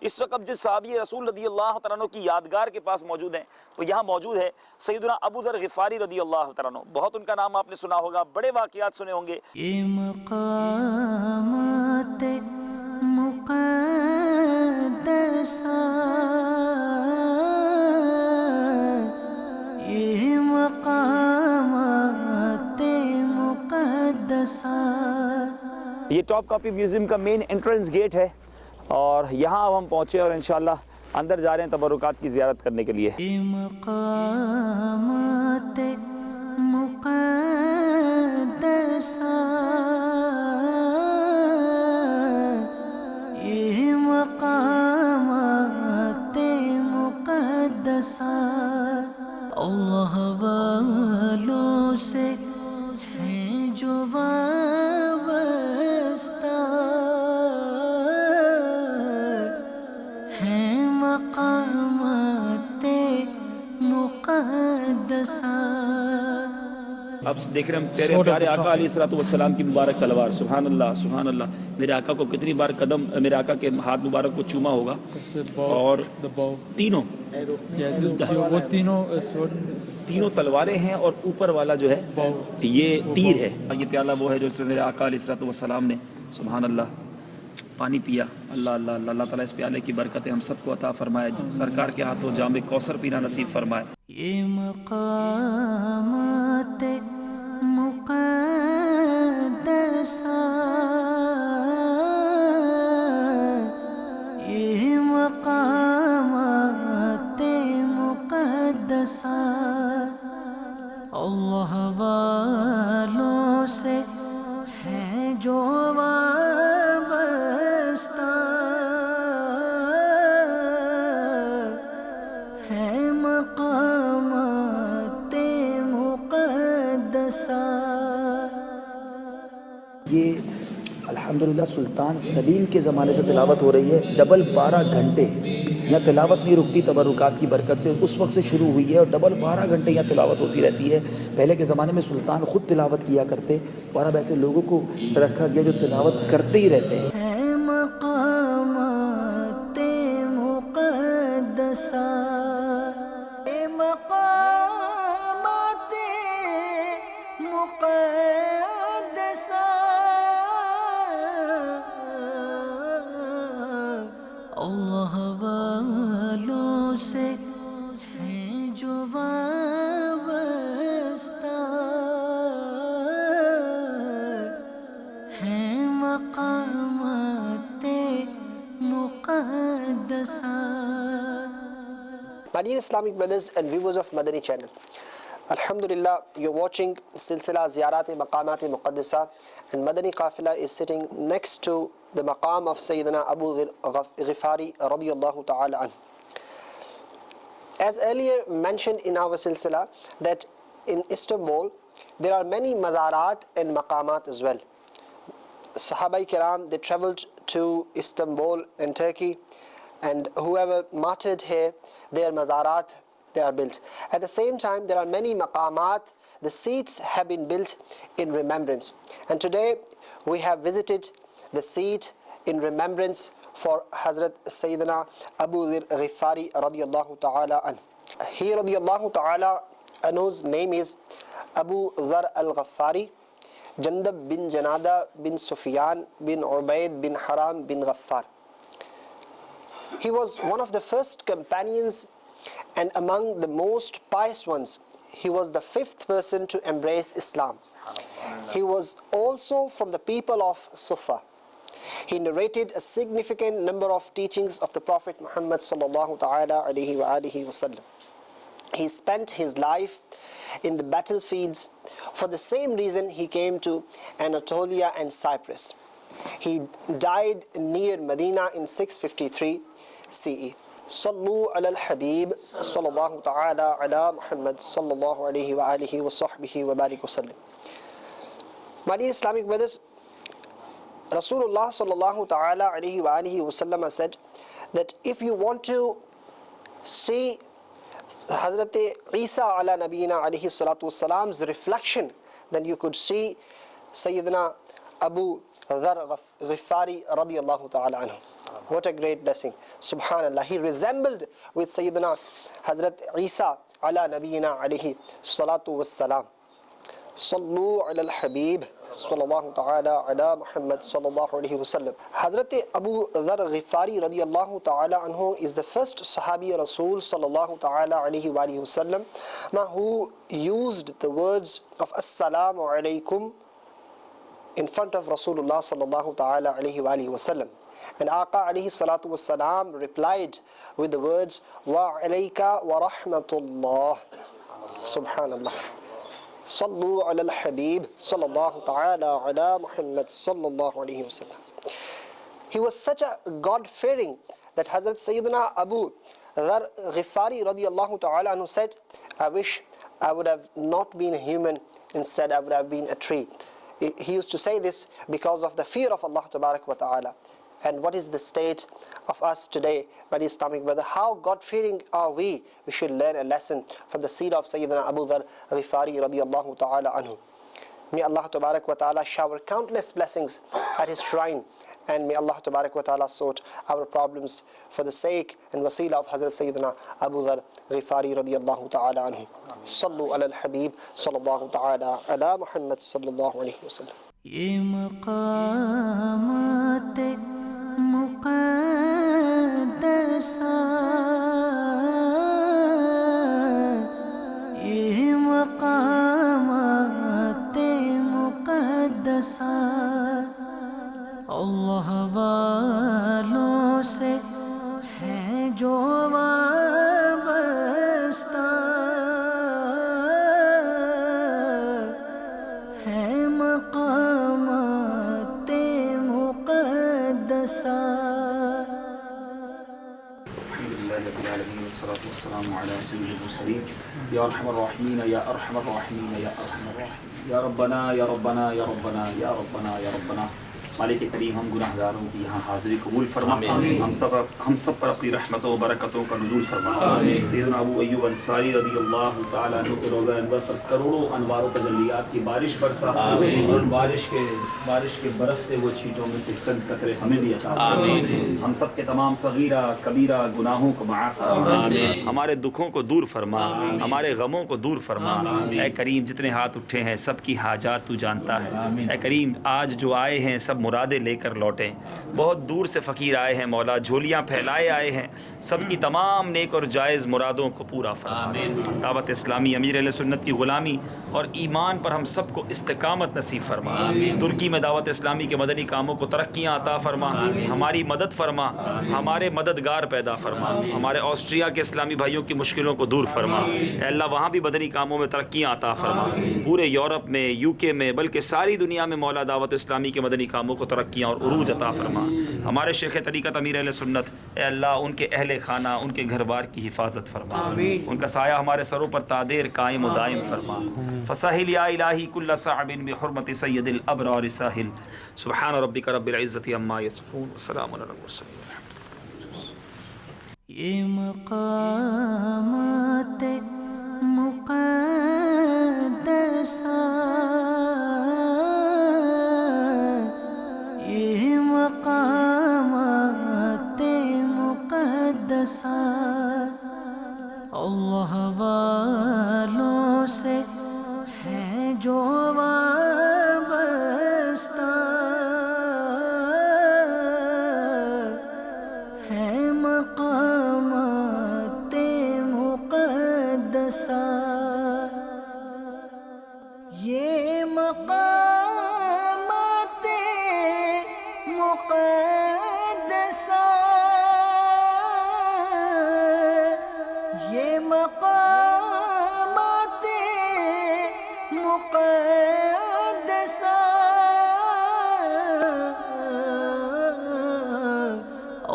اس وقت جس صحابی رسول رضی اللہ تعالیٰ عنہ کی یادگار کے پاس موجود ہیں، وہ یہاں موجود ہے سیدنا ابو ذر غفاری رضی اللہ تعالیٰ عنہ. بہت ان کا نام آپ نے سنا ہوگا، بڑے واقعات سنے ہوں گے. یہ مقامات مقدسہ، یہ مقامات مقدسہ. یہ ٹاپ کاپی میوزیم کا مین انٹرنس گیٹ ہے، اور یہاں اب ہم پہنچے اور انشاءاللہ اندر جا رہے ہیں تبرکات کی زیارت کرنے کے لیے. یہ مقامات مقدسہ، یہ مقامات مقدسہ اللہ والوں سے ہیں جو وابستہ، ہیں مقامات مقدسہ. آپ دیکھ رہے ہیں پیارے پیارے آقا علیہ الصلوۃ والسلام کی مبارک تلوار. سبحان اللہ سبحان اللہ. میرے آقا کو کتنی بار قدم میرے آقا کے ہاتھ مبارک کو چوما ہوگا. اور تینوں تینوں تلواریں ہیں، اور اوپر والا جو ہے یہ تیر ہے. یہ پیالہ وہ ہے جو میرے آقا علیہ الصلوۃ والسلام نے سبحان اللہ پانی پیا. اللہ اللہ اللہ اللہ تعالیٰ اس پیالے کی برکتیں ہم سب کو عطا فرمائے. سرکار کے ہاتھوں جام کوثر پینا نصیب فرمائے. یہ مقامات مقدسہ، یہ مقامات مقدسہ اللہ والوں سے ہیں جو وابستہ، ہیں مقامات مقدسہ. یہ الحمدللہ سلطان سلیم کے زمانے سے تلاوت ہو رہی ہے. ڈبل 12 گھنٹے یہاں تلاوت نہیں رکتی تبرکات کی برکت سے. اس وقت سے شروع ہوئی ہے اور ڈبل 12 گھنٹے یہاں تلاوت ہوتی رہتی ہے. پہلے کے زمانے میں سلطان خود تلاوت کیا کرتے، اور اب ایسے لوگوں کو رکھا گیا جو تلاوت کرتے ہی رہتے ہیں. ہیں مقامات مقدسہ، ہیں مقامات مقدسہ اللہ والوں سے ہیں جو وابستہ، ہیں مقامات مقدسہ. My dear Islamic brothers and viewers of Madani channel, Alhamdulillah, you're watching Silsila Ziyarat Maqamat Muqaddasa, and Madani Qafila is sitting next to the maqam of Sayyidina Abu Ghifari radiyallahu ta'ala anhu. As earlier mentioned in our Silsila, that in Istanbul there are many mazarat and maqamat as well. Sahaba Kiram, they traveled to Istanbul in Turkey, and whoever martyred here, their mazarat, they are built. At the same time, there are many maqamat, the seats have been built in remembrance. And today we have visited the seat in remembrance for Hazrat Sayyidina Abu Dhir Ghifari radiyallahu ta'ala anhu. He radiyallahu ta'ala anhu's name is Abu Dhar al-Ghaffari, Jandab bin Janada bin Sufyan bin Ubaid bin Haram bin Ghaffar. He was one of the first companions and among the most pious ones. He was the 5th person to embrace Islam. He was also from the people of Sufa. He narrated a significant number of teachings of the Prophet Muhammad sallallahu ta'ala alayhi wa alihi wa sallam. He spent his life in the battlefields. For the same reason, he came to Anatolia and Cyprus. He died near Medina in 653 CE. Sallu ala al-Habib sallallahu ta'ala ala Muhammad sallallahu alayhi wa alihi wa sahbihi wa barik wa sallam. My dear Islamic brothers, Rasulullah sallallahu ta'ala alayhi wa alihi wa sallam said that if you want to see Hazrat Isa ala nabiyina alayhi salatu wassalam's reflection, then you could see Sayyidina Abu Dhar Ghifari radiyallahu ta'ala anhu. What a great blessing. Subhanallah. He resembled with Sayyidina Hazrat Isa ala nabiyina alayhi salatu wassalam. Sallu ala al-Habib sallallahu ta'ala ala Muhammad sallallahu alayhi wa sallam. Hazrat Abu Dhar Ghifari radiyallahu ta'ala anhu is the first Sahabi Rasul sallallahu ta'ala alayhi wa sallam who used the words of Assalamu alaykum in front of Rasulullah sallallahu ta'ala alayhi wa sallam. And Aqa alayhi salatu wassalam replied with the words wa alayka wa rahmatullah. Subhanallah. Sallu ala al-Habib sallallahu ta'ala ala Muhammad sallallahu alayhi wa sallam. He was such a God-fearing that Hazrat Sayyidina Abu Dhar Ghifari radiyallahu ta'ala anhu said, I wish I would have not been a human, instead I would have been a tree. He used to say this because of the fear of Allah tabarak wa ta'ala. And what is the state of us today, my Islamic brother? How God-fearing are we? We should learn a lesson from the seed of Sayyidina Abu Dhar Ghifari radiyallahu ta'ala anhu. May Allah tabarak wa ta'ala shower countless blessings at his shrine, and may Allah tabarak wa ta'ala sort our problems for the sake and wasila of Hazrat Sayyidina Abu Dhar Ghifari radiyallahu ta'ala anhu. Sallu ala al-Habib sallallahu ta'ala ala Muhammad sallallahu alayhi wa sallam. یہ مقامات مقدسہ، یہ مقامات مقدسہ اللہ والوں سے ہیں جو وابستہ، ہے مقامات مقدسہ. الحمدللہ رب العالمین والصلاة والسلام علی سید المرسلین یا ارحم الراحمین یا ارحم الراحمین یا ارحم الراحمین یا ربنا یا ربنا یا ربنا یا ربنا یا ربنا. مالک کریم ہم گناہ گاروں کی یہاں حاضری قبول فرما، ہم سب پر اپنی رحمتوں و برکتوں کا نزول فرما. سیدنا ابو ایوب انصاری رضی اللہ تعالیٰ عنہ کے روضہ انور پر کروڑوں انوار و تجلیات کی بارش برسا، اور ان بارش کے برستے وہ چھینٹوں میں سے چند قطرے ہمیں بھی عطا فرما. ہم سب کے تمام صغیرہ کبیرہ گناہوں کو معاف فرما، ہمارے دکھوں کو دور فرما، ہمارے غموں کو دور فرما. اے کریم جتنے ہاتھ اٹھے ہیں سب کی حاجات تو جانتا ہے. اے کریم آج جو آئے ہیں سب مرادیں لے کر لوٹیں. بہت دور سے فقیر آئے ہیں مولا، جھولیاں پھیلائے آئے ہیں، سب کی تمام نیک اور جائز مرادوں کو پورا فرما. دعوت اسلامی امیر اہل سنت کی غلامی اور ایمان پر ہم سب کو استقامت نصیب فرما. ترکی میں دعوت اسلامی کے مدنی کاموں کو ترقیاں عطا فرما، ہماری مدد فرما، ہمارے مددگار پیدا فرما. ہمارے آسٹریا کے اسلامی بھائیوں کی مشکلوں کو دور فرما. اے اللہ وہاں بھی مدنی کاموں میں ترقیاں عطا فرما. پورے یورپ میں، یو کے میں، بلکہ ساری دنیا میں مولا دعوت اسلامی کے مدنی کاموں کو ترقیاں اور عروج عطا فرما. ہمارے شیخ طریقت امیر اہل سنت، اے اللہ ان کے اہل خانہ، ان کے گھر بار کی حفاظت فرما. ان کا سایہ ہمارے سروں پر تادیر قائم و دائم فرما. فساہل یا الہی کل صعب بحرمت سید الابرار ساہل. سبحان ربک رب العزت عما یصفون وسلام علی المرسلین. یہ مقامات مقدسہ، یہ مقامات مقدسہ اللہ والوں سے ہیں جو وابستہ، ہے مقامات مقدسہ. یہ مقامات مقدسہ، یہ مقامات مقدسہ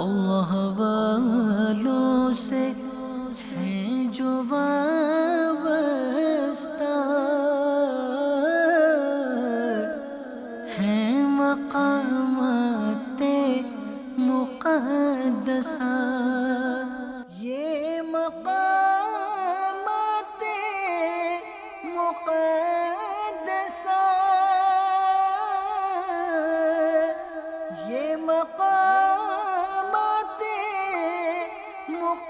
اللہ والوں سے ہیں جو وابستہ، ہیں مقامات مقدسہ. یہ مقامات مقدسہ،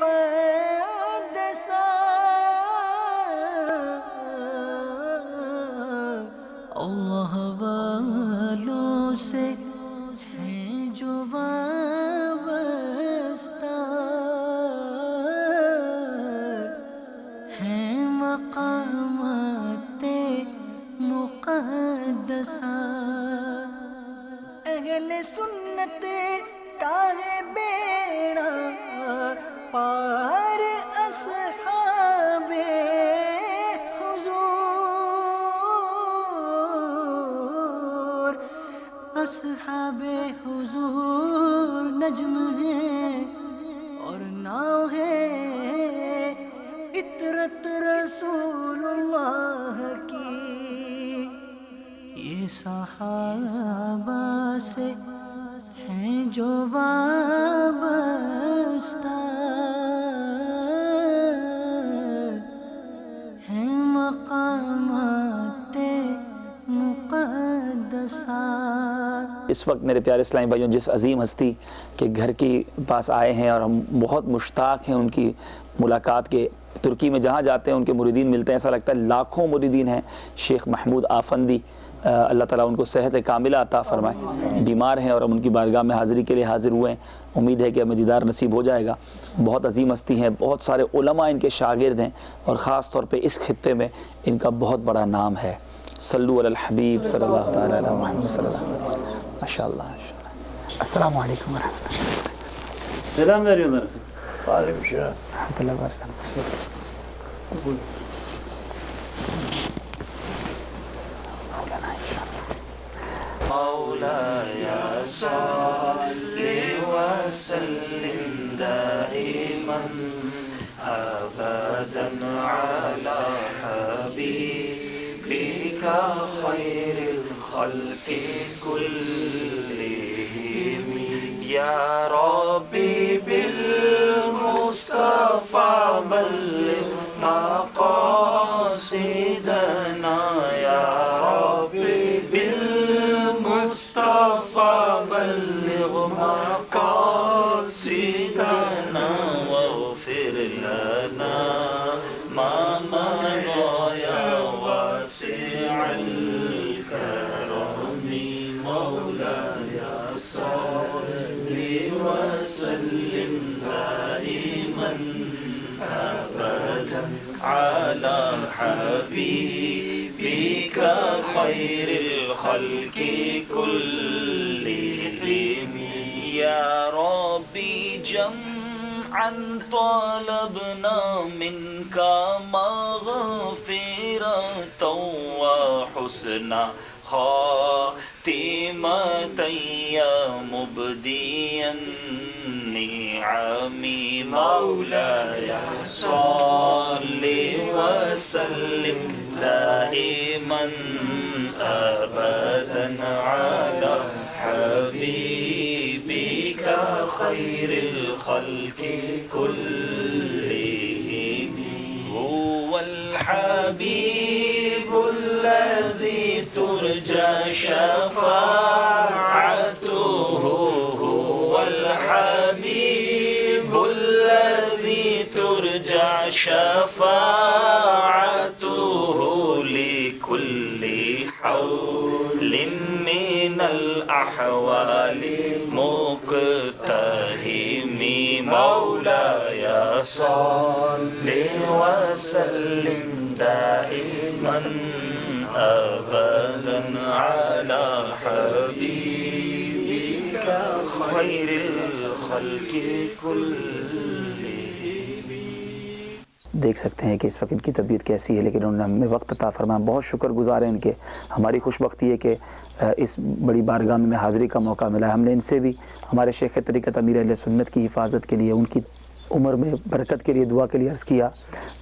مقدسہ اللہ والوں سے ہیں جو وابستہ ہیں مقامات مقدسہ اہل سنت کا ہے بیڑا پار اصحاب حضور اصحاب حضور نجم ہے اور ناؤ ہے عطرت رسول اللہ کی یہ صحابہ سے ہیں جو وابستہ ہیں مقامات مقدسہ۔ اس وقت میرے پیارے اسلامی بھائیوں جس عظیم ہستی کے گھر کے پاس آئے ہیں اور ہم بہت مشتاق ہیں ان کی ملاقات کے، ترکی میں جہاں جاتے ہیں ان کے مریدین ملتے ہیں، ایسا لگتا ہے لاکھوں مریدین ہیں۔ شیخ محمود آفندی اللہ تعالیٰ ان کو صحت کاملہ عطا فرمائے، بیمار ہیں اور ہم ان کی بارگاہ میں حاضری کے لیے حاضر ہوئے ہیں، امید ہے کہ ہمیں دیدار نصیب ہو جائے گا۔ بہت عظیم ہستی ہیں، بہت سارے علماء ان کے شاگرد ہیں اور خاص طور پہ اس خطے میں ان کا بہت بڑا نام ہے۔ صلو علی الحبیب صلی اللہ تعالیٰ علیہ محمد صلی اللہ علیہ وسلم۔ ماشاء اللہ ماشاء اللہ۔ السلام علیکم ورحمۃ اللہ۔ Selam veriyorlar. Aleykümselam. ورحمۃ اللہ وبرکاتہ۔ مولاي صل وسلم دائما ابدا على حبيبك خير الخلق كلهم يا ربي بالمصطفى بلغ مقاصدنا يا ربي بالمصطفى بلغ مقاصدنا واغفر لنا ما مضى يا واسع الكرم مولاي صل وسلم دائما ابدا على حبيبك خير الخلق كلهم يا ربي جمعا طلبنا منك مغفرة وحسنا خاتمة يا مبديا نعمي مولاي صل وسلم دائما أبدا على حبيبك خير الخلق كلهم هو الحبيب الذي ترجى شفاعته هو الحبيب الذي ترجى شفاعته لكل حول من الأحوال مقتهم مولاي صل وسلم دائما أبدا على حبيبك خير الخلق كلهم۔ دیکھ سکتے ہیں کہ اس وقت ان کی طبیعت کیسی ہے، لیکن انہوں نے ہمیں وقت عطا فرمایا، بہت شکر گزار ہیں ان کے۔ ہماری خوش بختی ہے کہ اس بڑی بارگاہ میں حاضری کا موقع ملا ہے۔ ہم نے ان سے بھی ہمارے شیخ طریقت امیر اہل سنت کی حفاظت کے لیے، ان کی عمر میں برکت کے لیے دعا کے لیے عرض کیا،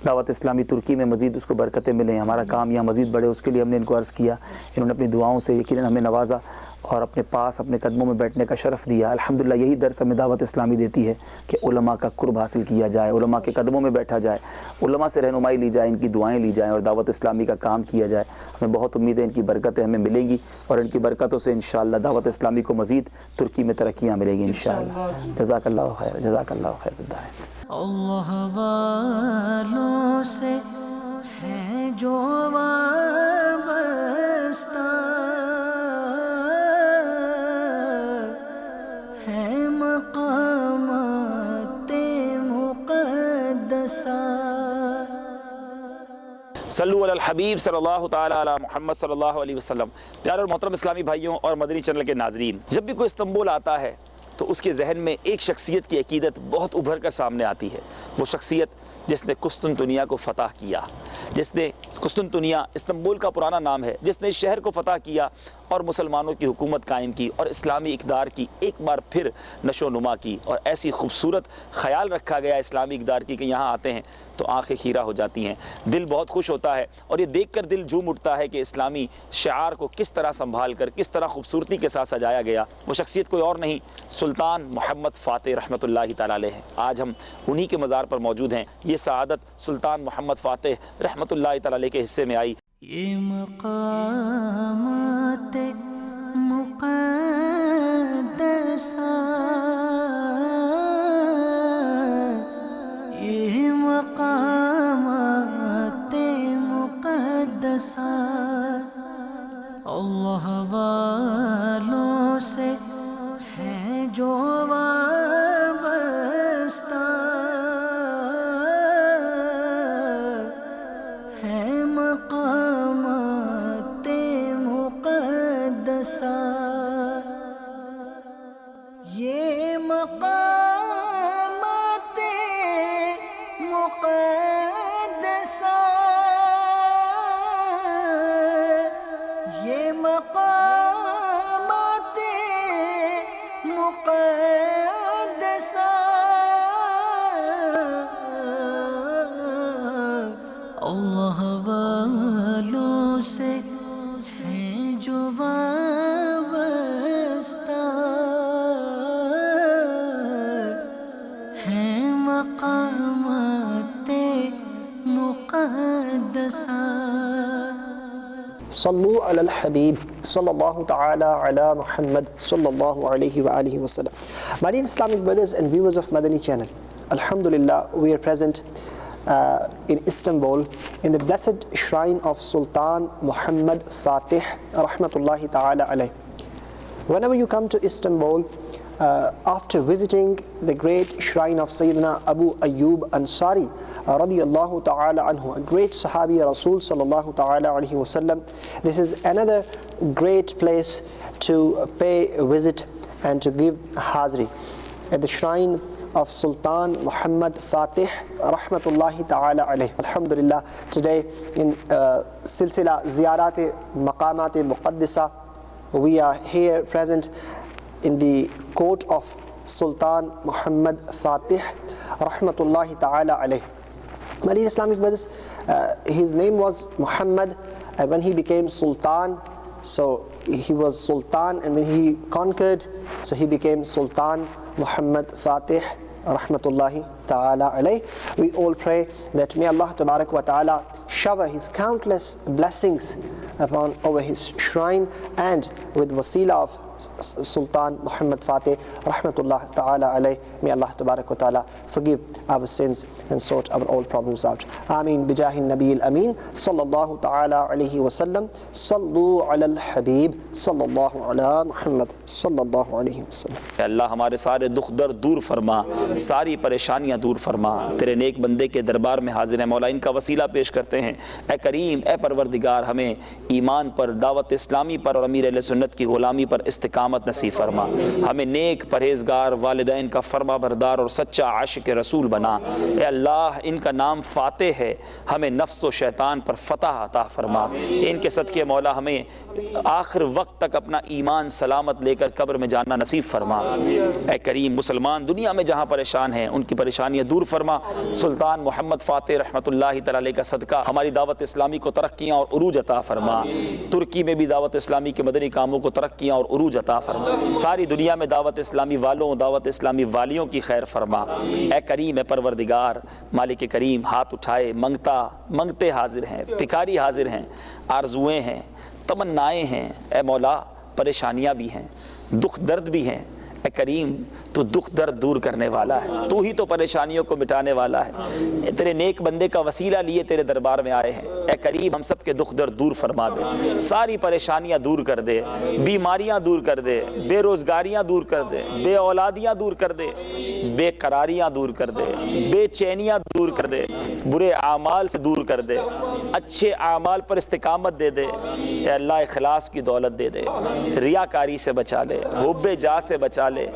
دعوت اسلامی ترکی میں مزید اس کو برکتیں ملیں، ہمارا کام یہاں مزید بڑھے، اس کے لیے ہم نے ان کو عرض کیا۔ انہوں نے اپنی دعاؤں سے یقیناً ہمیں نوازا اور اپنے پاس اپنے قدموں میں بیٹھنے کا شرف دیا۔ الحمدللہ یہی درس ہمیں دعوت اسلامی دیتی ہے کہ علماء کا قرب حاصل کیا جائے، علماء کے قدموں میں بیٹھا جائے، علماء سے رہنمائی لی جائے، ان کی دعائیں لی جائیں اور دعوت اسلامی کا کام کیا جائے۔ ہمیں بہت امید ہے ان کی برکتیں ہمیں ملیں گی اور ان کی برکتوں سے انشاءاللہ دعوت اسلامی کو مزید ترکی میں ترقیاں ملیں گی انشاءاللہ۔ جزاک اللہ خیر، جزاک اللہ خیر۔ اللہ والوں سے ہے جو وابستہ ہے مقامات مقدسہ. صلو علی الحبیب صلی اللہ تعالی علی محمد صلی اللہ علیہ وسلم. پیارے اور محترم اسلامی بھائیوں اور مدنی چینل کے ناظرین، جب بھی کوئی استنبول آتا ہے تو اس کے ذہن میں ایک شخصیت کی عقیدت بہت ابھر کر سامنے آتی ہے. وہ شخصیت جس نے قسطنطنیہ کو فتح کیا، جس نے قسطنطنیہ استنبول کا پرانا نام ہے، جس نے اس شہر کو فتح کیا اور مسلمانوں کی حکومت قائم کی اور اسلامی اقدار کی ایک بار پھر نشو و نما کی. اور ایسی خوبصورت خیال رکھا گیا اسلامی اقدار کی کہ یہاں آتے ہیں تو آنکھیں خیرہ ہو جاتی ہیں، دل بہت خوش ہوتا ہے اور یہ دیکھ کر دل جھوم اٹھتا ہے کہ اسلامی شعار کو کس طرح سنبھال کر کس طرح خوبصورتی کے ساتھ سجایا گیا. وہ شخصیت کوئی اور نہیں، سلطان محمد فاتح رحمۃ اللہ تعالی علیہ ہیں. آج ہم انہی کے مزار پر موجود ہیں. یہ سعادت سلطان محمد فاتح رحمۃ اللہ تعالی علیہ کے حصے میں آئی. یہ مقامات مقدسہ، یہ مقامات مقدسہ اللہ والوں سے ہے جو وابستہ ہے مقامات مقدسہ. یہ مقامات مقدسہ، یہ مقامات مقدسہ اللہ والوں سے ہے جو وابستہ ہے مقامات مقدسہ. صلو علی الحبیب صلی اللہ تعالی علی محمد صلی اللہ علیہ وآلہ وسلم. My dear Islamic brothers and viewers of Madani channel, Alhamdulillah, we are present in Istanbul in the blessed shrine of Sultan Muhammad Fatih rahmatullahi ta'ala alayh. Whenever you come to Istanbul, after visiting the great shrine of Sayyidina Abu Ayyub Ansari radiyallahu ta'ala anhu, a great Sahabi Rasul sallallahu ta'ala alayhi wa sallam, this is another great place to pay a visit and to give hazri at the shrine of Sultan Muhammad Fatih rahmatullahi ta'ala alayh. Alhamdulillah, today in Silsila Ziyarat Maqamat Muqaddisa, we are here present in the court of Sultan Muhammad Fatih rahmatullahi ta'ala alayh. My dear Islamic brothers, his name was Muhammad, and when he became Sultan, so he was Sultan, and when he conquered, so he became Sultan Muhammad Fatih rahmatullahi ta'ala alayh. We all pray that may Allah tabarak wa ta'ala shower his countless blessings upon over his shrine, and with wasila of Sultan Muhammad Fatih rahmatullah ta'ala alayh, may Allah tabarak wa ta'ala forgive our sins and sort our all problems out. Ameen bijahin nabiyil ameen sallallahu ta'ala alayhi wa sallam. Sallu ala al-habib sallallahu ala Muhammad sallallahu alayhi wa sallam. اے اللہ ہمارے سارے دکھ درد دور فرما، ساری پریشانیاں دور فرما. تیرے نیک بندے کے دربار میں حاضر ہیں مولا، ان کا وسیلہ پیش کرتے ہیں. اے کریم، اے پروردگار، ہمیں ایمان پر، دعوت اسلامی پر اور امیر اہل سنت کی غلامی پر استقامت نصیب فرما. ہمیں نیک پرہیزگار، والدین کا فرما بردار اور سچا عاشق رسول بنا. اے اللہ، ان کا نام فاتح ہے، ہمیں نفس و شیطان پر فتح عطا فرما. ان کے صدقے مولا ہمیں آخر وقت تک اپنا ایمان سلامت لے کر قبر میں جانا نصیب فرما. اے کریم، مسلمان دنیا میں جہاں پریشان ہیں ان کی پریشانیاں دور فرما. سلطان محمد فاتح رحمۃ اللہ تعالی علیہ کا صدقہ ہماری دعوت اسلامی کو ترقیاں اور عروج عطا فرما. ترکی میں بھی دعوت اسلامی کے مدنی کاموں کو ترقیاں اور عروج عطا فرما. ساری دنیا میں دعوت اسلامی والوں، دعوت اسلامی والیوں کی خیر فرما. اے کریم، اے پروردگار، مالک کریم، ہاتھ اٹھائے منگتے حاضر ہیں، پکاری حاضر ہیں، آرزویں ہیں، تمنائیں ہیں. اے مولا، پریشانیاں بھی ہیں، دکھ درد بھی ہیں. اے کریم تو دکھ درد دور کرنے والا ہے، تو ہی تو پریشانیوں کو مٹانے والا ہے، تیرے نیک بندے کا وسیلہ لیے تیرے دربار میں آئے ہیں، اے کریم ہم سب کے دکھ درد دور فرما دے، ساری پریشانیاں دور کر دے، بیماریاں دور کر دے، بے روزگاریاں دور کر دے، بے اولادیاں دور کر دے، بے قراریاں دور کر دے، بے چینیاں دور کر دے، برے اعمال سے دور کر دے، اچھے اعمال پر استقامت دے دے، اے اللہ اخلاص کی دولت دے دے، ریاکاری سے بچا لے، حب جاہ سے بچا لے،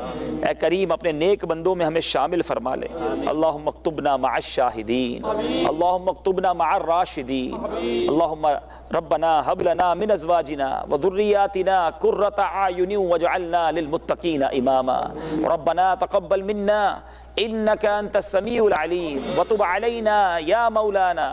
اے کریم اپنے نیک بندوں میں ہمیں شامل فرما لے، اللہم اکتبنا مع الشاہدین، اللہم اکتبنا مع الراشدین، اللہم ربنا هب لنا من ازواجنا وذریاتنا قرۃ اعین واجعلنا للمتقین اماما، ربنا تقبل منا انک انت السمیع العلیم وتب علینا یا مولانا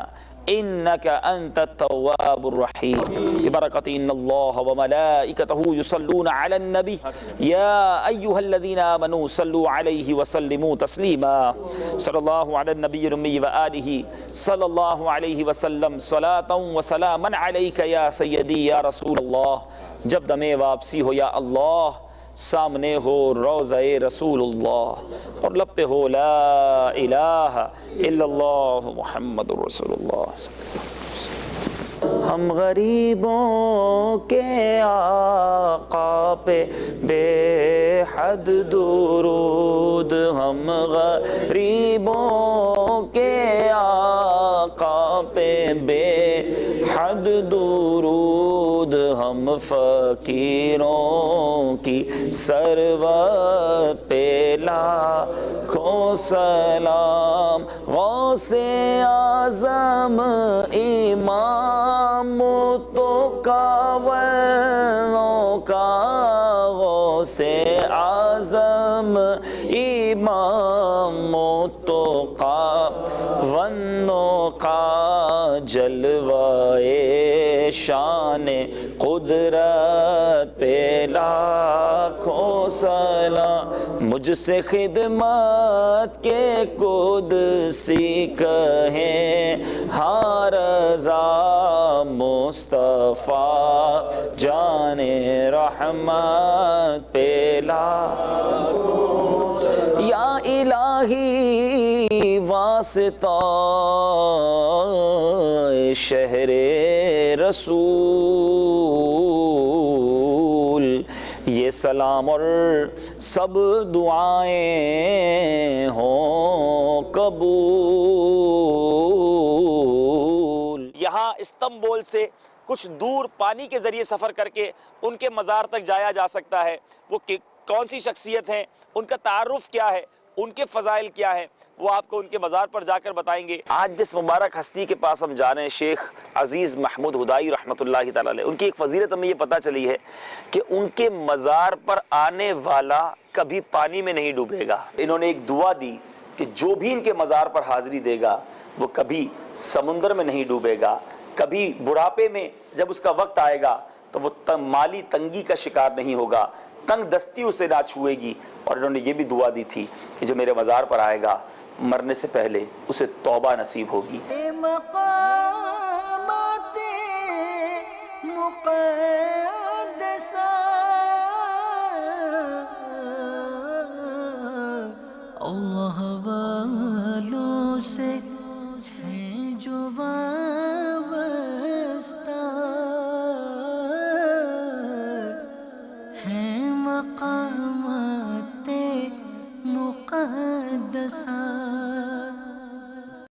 انك انت التواب الرحيم ببركة ان الله وملائكته يصلون على النبي يا ايها الذين امنوا صلوا عليه وسلموا تسليما صلى الله على النبي الامي واله صلى الله عليه وسلم صلاة وسلاما عليك يا سيدي يا رسول الله. جب دم واپسی ہو یا اللہ، سامنے ہو روضہ رسول اللہ اور لب پہ ہو لا الہ الا اللہ محمد رسول اللہ. ہم غریبوں کے آقا پہ بے حد درود، ہم غریبوں کے آقا پہ بے حد درود، ہم فقیروں کی ثروت پہ لاکھوں سلام، غوث اعظم امام تو کاونوں کا، غوث اعظم امام تو کاونوں کا، جلوائے شان قدرت پہ لاکھوں سلام، مجھ سے خدمت کے قدسی کہیں ہاں رضا مصطفیٰ جان رحمت پہ یا الہی واسطہ شہر رسول، یہ سلام اور سب دعائیں ہوں قبول. یہاں استنبول سے کچھ دور پانی کے ذریعے سفر کر کے ان کے مزار تک جایا جا سکتا ہے. وہ کون سی شخصیت ہیں، ان کا تعارف کیا ہے، ان کے فضائل کیا ہیں، وہ آپ کو ان کے مزار پر جا کر بتائیں گے. آج جس مبارک ہستی کے پاس ہم جا رہے ہیں، شیخ عزیز محمود ہدائی رحمۃ اللہ تعالی علیہ، ان کی ایک فضیلت ہمیں یہ پتہ چلی ہے کہ ان کے مزار پر آنے والا کبھی پانی میں نہیں ڈوبے گا. انہوں نے ایک دعا دی کہ جو بھی ان کے مزار پر حاضری دے گا وہ کبھی سمندر میں نہیں ڈوبے گا، کبھی بڑھاپے میں جب اس کا وقت آئے گا تو وہ مالی تنگی کا شکار نہیں ہوگا، تنگ دستی اسے نہ چھوئے گی. اور انہوں نے یہ بھی دعا دی تھی کہ جو میرے مزار پر آئے گا مرنے سے پہلے اسے توبہ نصیب ہوگی. مقامات